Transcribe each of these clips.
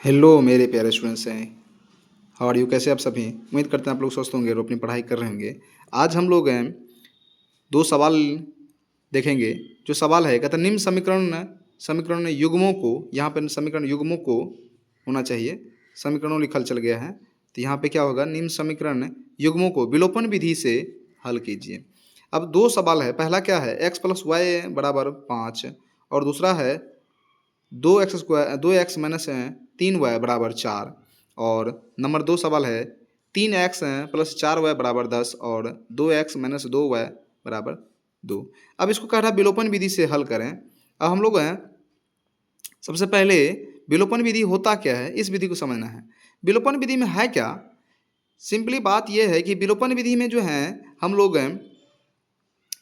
Hello मेरे प्यारे students हैं। How are you? कैसे आप सभी? उम्मीद करते हैं आप लोग स्वस्थ होंगे और अपनी पढ़ाई कर रहे होंगे। आज हम लोग दो सवाल देखेंगे। जो सवाल है कहता है निम्न समीकरण युग्मों को, यहाँ पर समीकरण युग्मों को होना चाहिए, समीकरणों लिखल चल गया है। तो यहाँ पे क्या होगा, निम्न समीकरण युग्मों को विलोपन विधि से हल कीजिए। अब दो सवाल है, पहला क्या है, x प्लस वाई बराबर 5 और दूसरा है 2x माइनस 3y बराबर 4। और नंबर 2 सवाल है 3x प्लस 4y बराबर 10 और 2x माइनस 2y बराबर 2। अब इसको कह रहा है विलोपन विधि से हल करें। अब हम लोग सबसे पहले विलोपन विधि होता क्या है, इस विधि को समझना है। विलोपन विधि में है क्या, सिंपली बात यह है कि विलोपन विधि में जो है हम लोग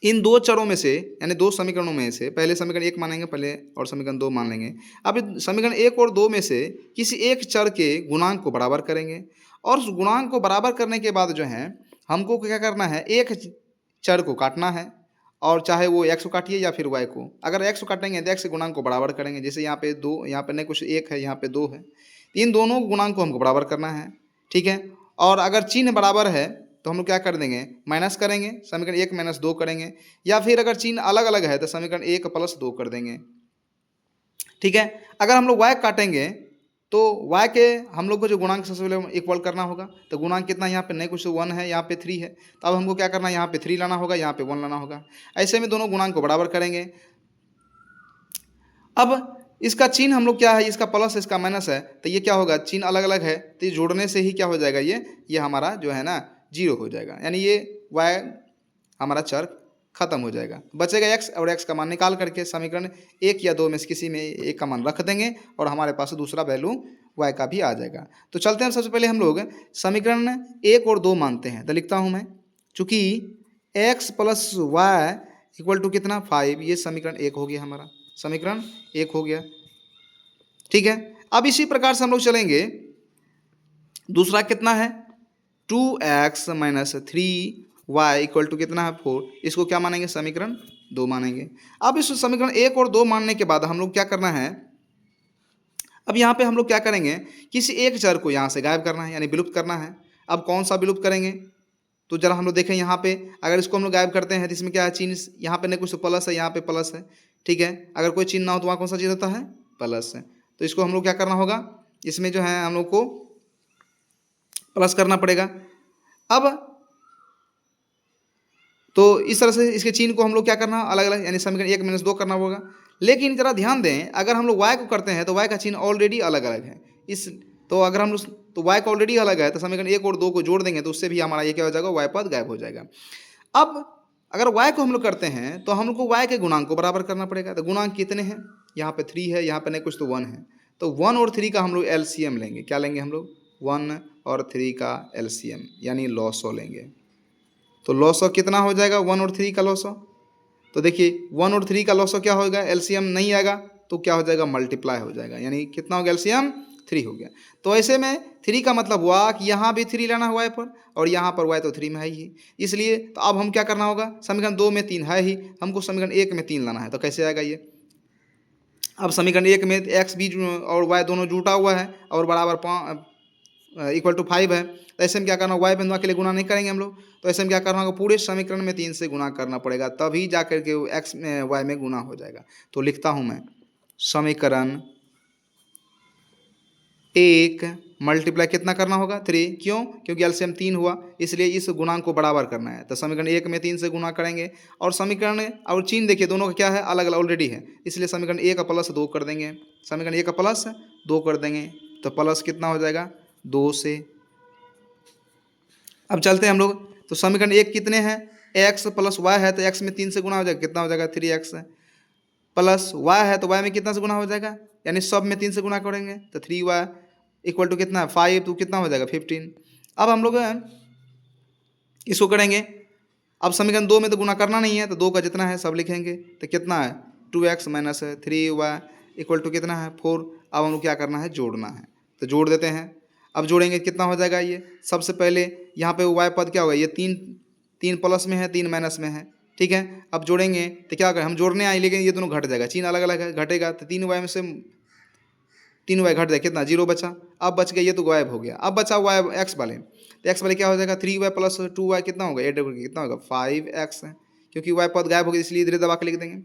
इन दो चरों में से यानी दो समीकरणों में से पहले समीकरण 1 मानेंगे पहले और समीकरण 2 मान लेंगे। अब समीकरण 1 और 2 में से किसी एक चर के गुणांक को बराबर करेंगे और उस गुणांक को बराबर करने के बाद जो है हमको क्या करना है, एक चर को काटना है और चाहे वो x को काटिए या फिर y को। अगर x को काटेंगे तो x के गुणांक को बराबर करेंगे, जैसे यहाँ पे 2, यहाँ पे नहीं कुछ 1 है, यहाँ पे 2 है, इन दोनों गुणांक को हमको बराबर करना है। ठीक है, और अगर चिन्ह बराबर है तो हम लोग क्या कर देंगे, माइनस करेंगे, समीकरण 1 माइनस 2 करेंगे, या फिर अगर चिन्ह अलग अलग है तो समीकरण 1 प्लस 2 कर देंगे। ठीक है, अगर हम लोग y काटेंगे तो y के हम लोग को जो गुणांक सबसे पहले इक्वल करना होगा। तो गुणांक कितना, यहाँ पे नहीं कुछ 1 है, यहाँ पे 3 है, तो अब हमको क्या करना है, यहाँ पे 3 लाना होगा, यहाँ पे 1 लाना होगा। ऐसे में दोनों गुणांक को बराबर करेंगे। अब इसका चिन्ह हम लोग क्या है, इसका प्लस इसका माइनस है, तो ये क्या होगा, चिन्ह अलग अलग है तो ये जोड़ने से ही क्या हो जाएगा, ये हमारा जो है ना 0 हो जाएगा, यानी ये y हमारा चर खत्म हो जाएगा। बचेगा x और x का मान निकाल करके समीकरण 1 या 2 में से किसी में एक का मान रख देंगे और हमारे पास दूसरा वैल्यू y का भी आ जाएगा। तो चलते हैं, सबसे पहले हम लोग समीकरण 1 और 2 मानते हैं। तो लिखता हूँ मैं, चूँकि x plus y equal to कितना 5, ये समीकरण 1 हो गया, हमारा समीकरण 1 हो गया। ठीक है, अब इसी प्रकार से हम लोग चलेंगे, दूसरा कितना है 2x minus 3y equal to कितना है 4, इसको क्या मानेंगे, समीकरण 2 मानेंगे। अब इस समीकरण 1 और 2 मानने के बाद हम लोग क्या करना है, अब यहाँ पे हम लोग क्या करेंगे, किसी एक चर को यहाँ से गायब करना है, यानी विलुप्त करना है। अब कौन सा विलुप्त करेंगे, तो जरा हम लोग देखें यहाँ पे, अगर इसको हम लोग गायब करते हैं तो इसमें क्या है, चिन्ह यहाँ पे नहीं कुछ प्लस है, यहाँ पे प्लस है। ठीक है, अगर कोई चिन्ह ना हो तो वहाँ कौन सा चीज़ होता है, प्लस है। तो इसको हम लोग क्या करना होगा, इसमें जो है हम लोग को प्लस करना पड़ेगा। अब तो इस तरह से इसके चिन्ह को हम लोग क्या करना, अलग अलग, यानी समीकरण 1 माइनस 2 करना होगा। लेकिन जरा ध्यान दें, अगर हम लोग y को करते हैं तो y का चिन्ह ऑलरेडी अलग अलग है, इस तो अगर हम लोग तो y का ऑलरेडी अलग है, तो समीकरण 1 और 2 को जोड़ देंगे तो उससे भी हमारा ये क्या हो जाएगा, y पद गायब हो जाएगा। अब अगर y को हम लोग करते हैं तो हम लोग को y के गुणांक को बराबर करना पड़ेगा। तो गुणांक कितने हैं, यहाँ पे 3 है, यहाँ पे नहीं कुछ तो 1 है, तो 1 और 3 का हम लोग LCM लेंगे। क्या लेंगे हम लोग, 1 और 3 का LCM यानी लॉसो लेंगे। तो लॉसो कितना हो जाएगा, 1 और 3 का लॉसो। तो देखिए 1 और 3 का लॉसो क्या होगा, LCM नहीं आएगा तो क्या हो जाएगा, मल्टीप्लाई हो जाएगा, यानी कितना हो गया, LCM 3 हो गया। तो ऐसे में 3 का मतलब हुआ कि यहाँ भी 3 लाना हुआ है पर, और यहाँ पर y तो 3 में है ही, इसलिए तो अब हम क्या करना होगा, समीकरण 2 में 3 है ही, हमको समीकरण 1 में 3 लाना है। तो कैसे आएगा ये, अब समीकरण 1 में x भी और y दोनों जुटा हुआ है और बराबर इक्वल टू 5 है, तो ऐसे में क्या करना, y बिंदु के लिए गुना नहीं करेंगे हम लोग, तो ऐसे में क्या करना होगा, पूरे समीकरण में 3 से गुना करना पड़ेगा, तभी जा करके वो x में y में गुना हो जाएगा। तो लिखता हूँ मैं, समीकरण 1 मल्टीप्लाई कितना करना होगा, 3, क्यों, क्योंकि एलसीएम 3 हुआ, इसलिए इस गुणांक को बराबर करना है। तो समीकरण 1 में 3 से गुना करेंगे और समीकरण और चिन्ह देखिए दोनों का क्या है, अलग अलग ऑलरेडी है, इसलिए समीकरण 1 का प्लस 2 कर देंगे, समीकरण 1 का प्लस 2 कर देंगे, तो प्लस कितना हो जाएगा 2 से। अब चलते हैं हम लोग, तो समीकरण 1 कितने हैं, x प्लस वाई है, तो x में 3 से गुना हो जाएगा, कितना हो जाएगा 3x प्लस y है, तो y में कितना से गुना हो जाएगा, यानी सब में 3 से गुना करेंगे तो 3y इक्वल टू कितना है 5, तो कितना हो जाएगा 15। अब हम लोग इसको करेंगे, अब समीकरण 2 में तो गुना करना नहीं है, तो 2 का जितना है सब लिखेंगे, तो कितना है 2x minus 3y equal to कितना है 4। अब हम लोग क्या करना है, जोड़ना है, तो जोड़ देते हैं। अब जोड़ेंगे कितना हो जाएगा, ये सबसे पहले यहाँ पे y पद क्या होगा, ये 3 प्लस में है 3 माइनस में है। ठीक है, अब जोड़ेंगे तो क्या करें, हम जोड़ने आए लेकिन ये दोनों घट जाएगा, चिन्ह अलग अलग है, घटेगा, तो 3y में से 3y घट जाए, कितना 0 बचा। अब बच गया, ये तो गायब हो गया। अब बचा y x वाले, तो x वाले क्या हो जाएगा 3y प्लस 2y कितना होगा, एड करके कितना होगा 5x है, क्योंकि y पद गायब हो गया इसलिए इधर दबा के लिख देंगे।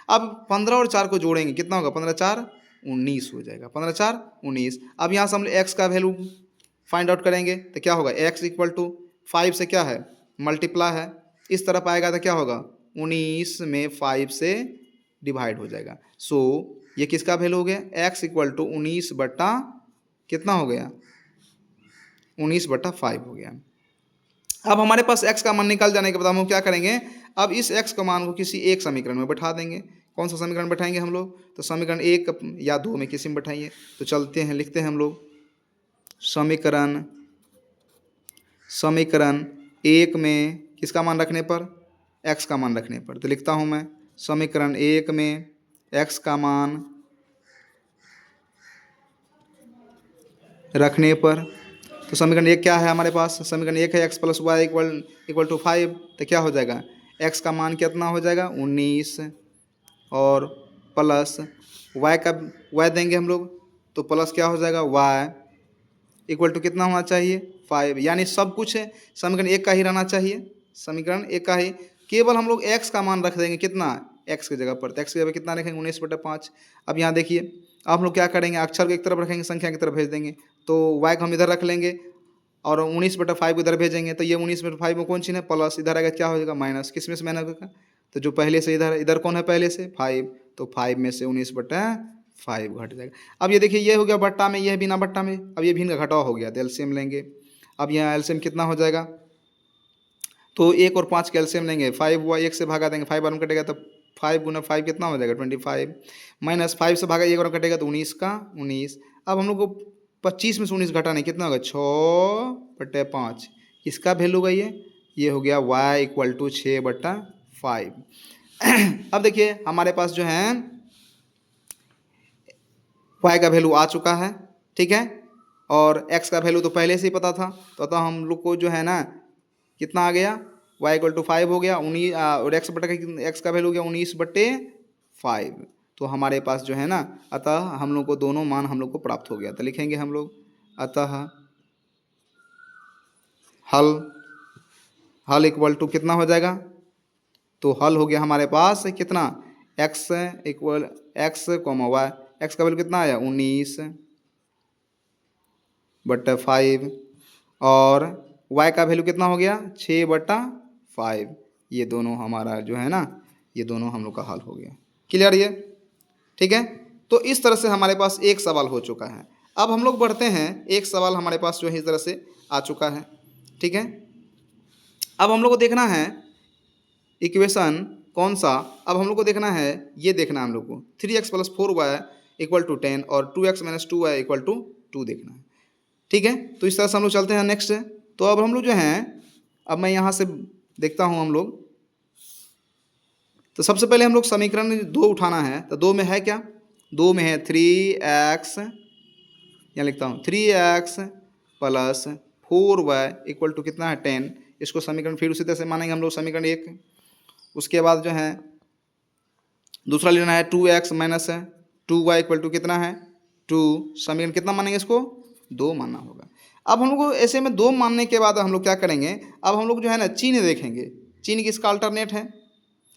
अब 15 और 4 को जोड़ेंगे, कितना होगा 15 4 19 हो जाएगा, 15 4 19। अब यहाँ से हम x का वैल्यू फाइंड आउट करेंगे तो क्या होगा, x इक्वल टू 5 से क्या है मल्टीप्लाई है, इस तरफ आएगा तो क्या होगा 19 में 5 से डिवाइड हो जाएगा। सो ये किसका वैल्यू हो गया, x इक्वल टू 19 बट्टा कितना हो गया 19/5 हो गया। अब हमारे पास x का मान निकल जाने के बाद हम क्या करेंगे, अब इस x का मान को किसी एक समीकरण में बैठा देंगे। कौन सा समीकरण बैठाएंगे हम लोग, तो समीकरण 1 या 2 में किसी में बैठाइए। तो चलते हैं, लिखते हैं हम लोग समीकरण 1 में किसका मान रखने पर, x का मान रखने पर। तो लिखता हूँ मैं समीकरण 1 में x का मान रखने पर। तो समीकरण 1 क्या है हमारे पास, समीकरण 1 है x plus y equal to 5। तो क्या हो जाएगा, x का मान कितना हो जाएगा 19 और प्लस y देंगे हम लोग, तो प्लस क्या हो जाएगा y इक्वल टू कितना होना चाहिए 5। यानी सब कुछ है समीकरण 1 का ही रहना चाहिए, समीकरण 1 का ही, केवल हम लोग x का मान रख देंगे कितना x की जगह पर। तो x की जगह कितना रखेंगे 19/5। अब यहाँ देखिए अब हम लोग क्या करेंगे, अक्षर को एक तरफ रखेंगे, संख्या की तरफ भेज देंगे। तो y को हम इधर रख लेंगे और 19/5 को इधर भेजेंगे। तो ये 19/5 में कौन चीज़ है प्लस, इधर आएगा क्या हो जाएगा माइनस, किस में से माइनस होगा, तो जो पहले से इधर कौन है पहले से 5, तो 5 में से 19/5 घट जाएगा। अब ये देखिए ये हो गया बट्टा में, ये है बिना बट्टा में। अब ये भिन्न का घटाव हो गया, तो एलसीएम लेंगे। अब यहाँ एलसीएम कितना हो जाएगा, तो 1 और 5 कैल्शियम लेंगे, 5 हुआ 1 से भागा देंगे, 5 बार में कटेगा तो 5 गुना 5 कितना हो जाएगा 25, माइनस 5 से भागा 1 और कटेगा तो 19 का 19। अब हम लोग को 25 में से 19 घटाने कितना होगा 6/5, इसका वैल्यू होगा ये हो गया y इक्वल टू 6/5। अब देखिए हमारे पास जो है y का वैल्यू आ चुका है, ठीक है, और x का वैल्यू तो पहले से ही पता था। तो अतः हम लोग को जो है ना कितना आ गया y इक्वल टू 5 हो गया 19 और x का वैल्यू हो गया 19/5। तो हमारे पास जो है ना, अतः हम लोग को दोनों मान हम लोग को प्राप्त हो गया। तो लिखेंगे हम लोग अतः हल इक्वल टू कितना हो जाएगा, तो हल हो गया हमारे पास कितना x equal x, y, x का वैल्यू कितना आया 19/5 और y का वैल्यू कितना हो गया 6/5। ये दोनों हमारा जो है ना, ये दोनों हम लोग का हल हो गया। क्लियर ये, ठीक है। तो इस तरह से हमारे पास एक सवाल हो चुका है। अब हम लोग बढ़ते हैं, एक सवाल हमारे पास जो है इस तरह से आ चुका है, ठीक है। अब हम लोग को देखना है इक्वेशन कौन सा, अब हम लोग को देखना है, ये देखना है हम लोग को 3x + 4y इक्वल टू 10 और 2x - 2y इक्वल टू 2 देखना है, ठीक है। तो इस तरह से हम लोग चलते हैं नेक्स्ट। तो अब हम लोग जो हैं, अब मैं यहाँ से देखता हूँ हम लोग, तो सबसे पहले हम लोग समीकरण 2 उठाना है। तो 2 में है क्या, 2 में है 3x, यहाँ लिखता हूँ 3x + 4y इक्वल टू कितना है 10। इसको समीकरण फिर उसी तरह से मानेंगे हम लोग समीकरण 1। उसके बाद जो है दूसरा लेना है 2x - 2y इक्वल टू कितना है 2। समीकरण कितना मानेंगे इसको 2 मानना होगा। अब हम लोग को ऐसे में 2 मानने के बाद हम लोग क्या करेंगे, अब हम लोग जो है ना चिन्ह देखेंगे, चिन्ह किसका अल्टरनेट है।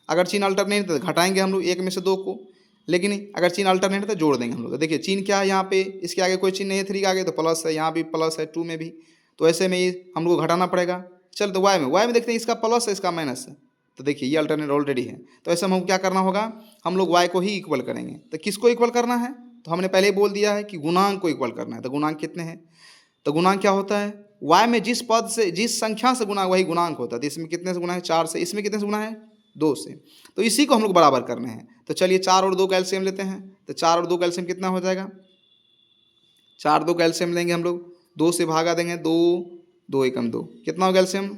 अगर चिन्ह अल्टरनेट है तो घटाएंगे हम लोग 1 में से 2 को, लेकिन अगर चिन्ह अल्टरनेट है तो जोड़ देंगे हम लोग। तो देखिए चिन्ह क्या है, यहाँ पे इसके आगे कोई चिन्ह नहीं है, 3 के आगे तो प्लस है, यहाँ भी प्लस है 2 में भी, तो ऐसे में हम लोग को घटाना पड़ेगा। चल तो y में देखते हैं इसका प्लस है इसका माइनस है। तो देखिए ये अल्टरनेट ऑलरेडी है, तो ऐसे में हम क्या करना होगा, हम लोग y को ही इक्वल करेंगे। तो किसको इक्वल करना है, तो हमने पहले ही बोल दिया है कि गुणांक को इक्वल करना है। तो गुणांक कितने हैं, तो गुणांक क्या होता है, y में जिस पद से जिस संख्या से गुणा वही गुणांक होता है। तो इसमें कितने से गुणा है 4 से, इसमें कितने से गुणा है 2 से, तो इसी को हम लोग बराबर करने हैं। तो चलिए 4 और 2 का एलसीएम लेते हैं। तो 4 और 2 का एलसीएम कितना हो जाएगा, 4 2 का एलसीएम लेंगे हम लोग, 2 से भागा देंगे, 2 2 एकम 2, कितना हो गया एलसीएम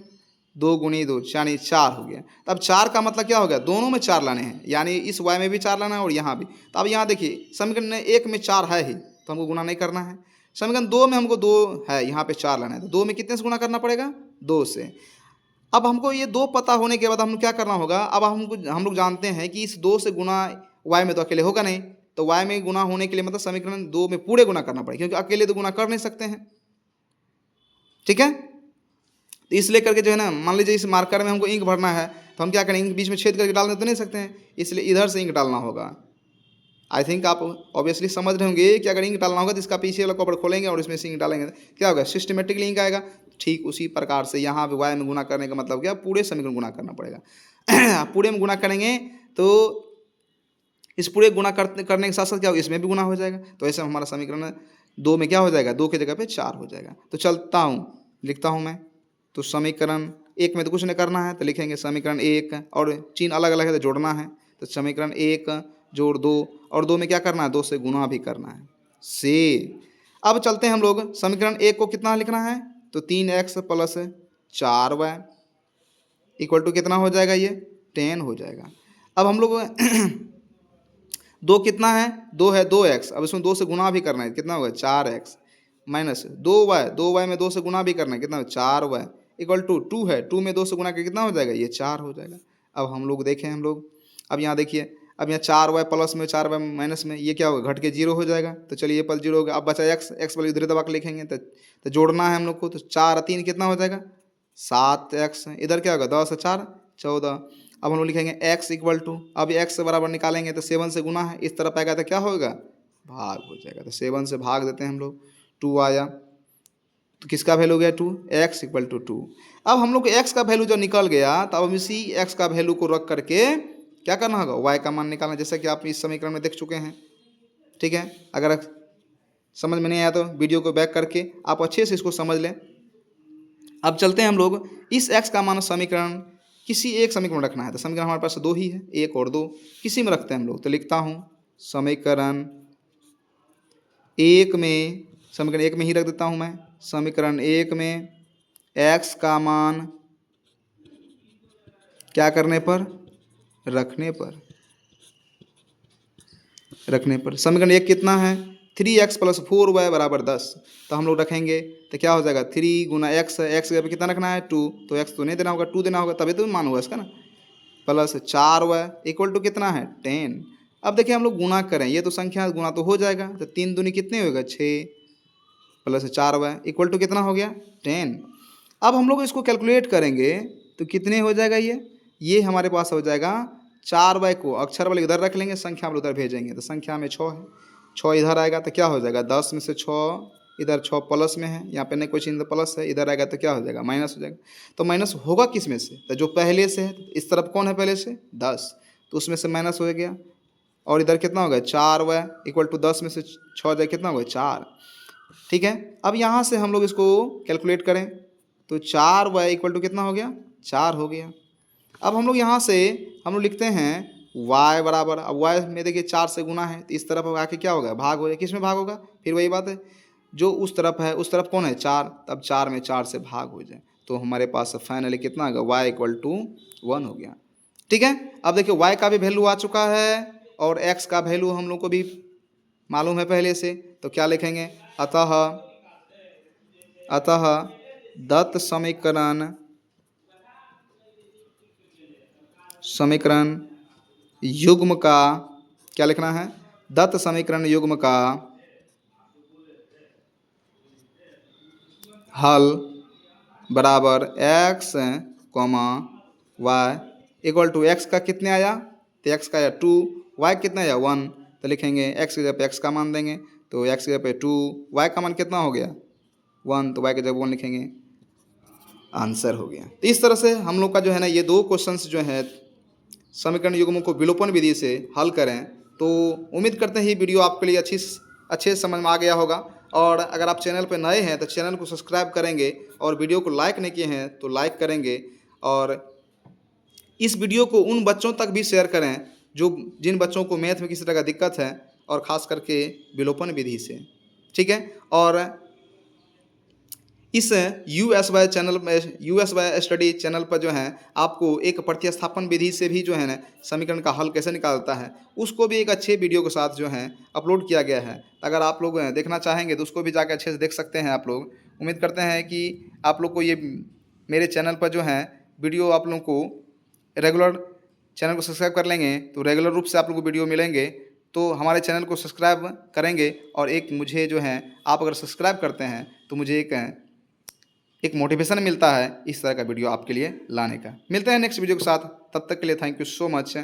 2 × 2 यानी 4 हो गया। अब 4 का मतलब क्या हो गया, दोनों में 4 लाने हैं, यानी इस y में भी 4 लाना है और यहाँ भी। तो अब यहाँ देखिए समीकरण 1 में 4 है ही, तो हमको गुणा नहीं करना है। समीकरण 2 में हमको 2 है, यहाँ पे 4 लाना है, तो 2 में कितने से गुणा करना पड़ेगा 2 से। अब हमको ये 2 पता होने के बाद हम क्या करना होगा, अब हम लोग जानते हैं कि इस 2 से गुणा y में तो अकेले होगा नहीं, तो y में गुना होने के लिए मतलब समीकरण 2 में पूरे गुना करना पड़ेगा, क्योंकि अकेले तो गुना कर नहीं सकते हैं। ठीक है, तो इसलिए करके जो है ना, मान लीजिए इस मार्कर में हमको इंक भरना है, तो हम क्या करेंगे, बीच में छेद करके डालने तो नहीं सकते हैं, इसलिए इधर से इंक डालना होगा। आई थिंक आप ऑब्वियसली समझ रहे होंगे कि अगर इंक डालना होगा तो इसका पीछे वाला कवर खोलेंगे और इसमें से इंक डालेंगे, क्या होगा, सिस्टमेटिकली इंक आएगा। ठीक उसी प्रकार से यहाँ पे y में गुना करने का मतलब क्या, पूरे समीकरण गुना करना पड़ेगा। पूरे में गुना करेंगे तो इस पूरे गुना करने के साथ साथ क्या होगा, इसमें भी गुना हो जाएगा। तो ऐसे हमारा समीकरण 2 में क्या हो जाएगा, 2 की जगह पे 4 हो जाएगा। तो चलता हूँ, लिखता हूँ मैं। तो समीकरण 1 में तो कुछ नहीं करना है, तो लिखेंगे समीकरण 1 और चिन्ह अलग अलग है तो जोड़ना है। तो समीकरण 1 जोड़ 2 और 2 में क्या करना है, 2 से गुना भी करना है से। अब चलते हैं हम लोग, समीकरण 1 को कितना लिखना है, तो 3x plus 4y equal to कितना हो जाएगा, ये 10 हो जाएगा। अब हम लोग 2 कितना है, 2 है 2x, अब इसमें 2 से गुना भी करना है, कितना होगा 4x माइनस 2y में 2 से गुना भी करना है, कितना होगा 4y इक्वल टू 2 है, 2 में 2 से गुना करके कितना हो जाएगा, ये 4 हो जाएगा। अब हम लोग देखें, हम लोग अब यहाँ देखिए, अब यहाँ 4y प्लस में 4y माइनस में, ये क्या होगा, घट के 0 हो जाएगा। तो चलिए ये पल 0 हो गया। अब बचा x वाले इधर दबा के लिखेंगे, तो जोड़ना है हम लोग को। तो 4 3 कितना हो जाएगा 7x, इधर क्या होगा 10 4 14। अब हम लोग लिखेंगे x इक्वल टू, अब x से बराबर निकालेंगे तो 7 से गुना है, इस तरफ आएगा तो क्या होगा, भाग हो जाएगा। तो 7 से भाग देते हैं हम लोग, 2 आया, तो किसका वैल्यू हो गया 2, x इक्वल टू 2। अब हम लोग को x का वैल्यू जब निकल गया, तो अब इसी x का वैल्यू को रख करके क्या करना होगा, y का मान निकालना, जैसा कि आप इस समीकरण में देख चुके हैं। ठीक है, अगर समझ में नहीं आया तो वीडियो को बैक करके आप अच्छे से इसको समझ लें। अब चलते हैं हम लोग, इस x का मान समीकरण किसी एक समीकरण में रखना है। तो समीकरण हमारे पास 2 ही है, 1 और 2, किसी में रखते हैं हम लोग। तो लिखता हूँ समीकरण 1 में, समीकरण 1 में ही रख देता हूँ मैं। समीकरण 1 में x का मान क्या करने पर, रखने पर समीकरण 1 कितना है, 3x प्लस 4y बराबर 10। तो हम लोग रखेंगे तो क्या हो जाएगा, 3 गुना x है, x पे कितना रखना है 2, तो x तो नहीं देना होगा, 2 देना होगा, तभी तो मान होगा इसका ना, प्लस 4y इक्वल टू कितना है 10। अब देखिए हम लोग गुना करें, ये तो संख्या गुना तो हो जाएगा, तो 3 दूनी कितने होगा 6 प्लस 4y इक्वल टू कितना हो गया 10। अब हम लोग इसको कैलकुलेट करेंगे तो कितने हो जाएगा, ये हमारे पास हो जाएगा 4y को अक्षर वाले इधर रख लेंगे, संख्या वाले उधर भेजेंगे। तो संख्या में 6 है, 6 इधर आएगा तो क्या हो जाएगा, 10 में से 6 इधर, 6 प्लस में है, यहाँ पे नहीं कोई चिन्ह, प्लस है, इधर आएगा तो क्या हो जाएगा माइनस हो जाएगा। तो माइनस होगा किस में से, तो जो पहले से है, इस तरफ कौन है पहले से 10, तो उसमें से माइनस हो गया। और इधर कितना होगा 4y इक्वल टू 10 में से 6 जाए कितना होगा 4। ठीक है, अब यहाँ से हम लोग इसको कैलकुलेट करें तो 4y इक्वल टू कितना हो गया 4 हो गया। अब हम लोग यहाँ से हम लोग लिखते हैं y बराबर, अब y में देखिए 4 से गुना है, तो इस तरफ आके क्या होगा भाग हो जाए, किस में भाग होगा, फिर वही बात है, जो उस तरफ है उस तरफ कौन है 4, तब 4 में 4 से भाग हो जाए, तो हमारे पास फाइनली कितना होगा y इक्वल टू 1 हो गया। ठीक है, अब देखिए y का भी वैल्यू आ चुका है और x का वैल्यू हम लोग को भी मालूम है पहले से, तो क्या लिखेंगे, अतः दत्त समीकरण युग्म का, क्या लिखना है, दत्त समीकरण युग्म का हल बराबर x, y equal to, x का कितने आया, तो x का आया 2, y कितना आया 1, तो लिखेंगे x की जगह पे x का मान देंगे, तो x की जगह पे 2, y का मान कितना हो गया 1, तो y की जगह 1 लिखेंगे, आंसर हो गया। तो इस तरह से हम लोग का जो है ना, ये 2 क्वेश्चंस जो है समीकरण युग्मों को विलोपन विधि से हल करें। तो उम्मीद करते हैं ये वीडियो आपके लिए अच्छे समझ में आ गया होगा। और अगर आप चैनल पर नए हैं तो चैनल को सब्सक्राइब करेंगे, और वीडियो को लाइक नहीं किए हैं तो लाइक करेंगे, और इस वीडियो को उन बच्चों तक भी शेयर करें जिन बच्चों को मैथ में किसी तरह का दिक्कत है, और ख़ास करके विलोपन विधि से। ठीक है, और इस USY चैनल में, USY स्टडी चैनल पर जो है आपको एक प्रतिस्थापन विधि से भी जो है ना समीकरण का हल कैसे निकालता है, उसको भी एक अच्छे वीडियो के साथ जो है अपलोड किया गया है। अगर आप लोग देखना चाहेंगे तो उसको भी जाकर अच्छे से देख सकते हैं आप लोग। उम्मीद करते हैं कि आप लोग को ये मेरे चैनल पर जो है वीडियो, आप लोग को रेगुलर चैनल को सब्सक्राइब कर लेंगे तो रेगुलर रूप से आप लोग को वीडियो मिलेंगे। तो हमारे चैनल को सब्सक्राइब करेंगे और एक मुझे जो है आप अगर सब्सक्राइब करते हैं तो मुझे एक मोटिवेशन मिलता है इस तरह का वीडियो आपके लिए लाने का। मिलते हैं नेक्स्ट वीडियो के साथ, तब तक के लिए थैंक यू सो मच।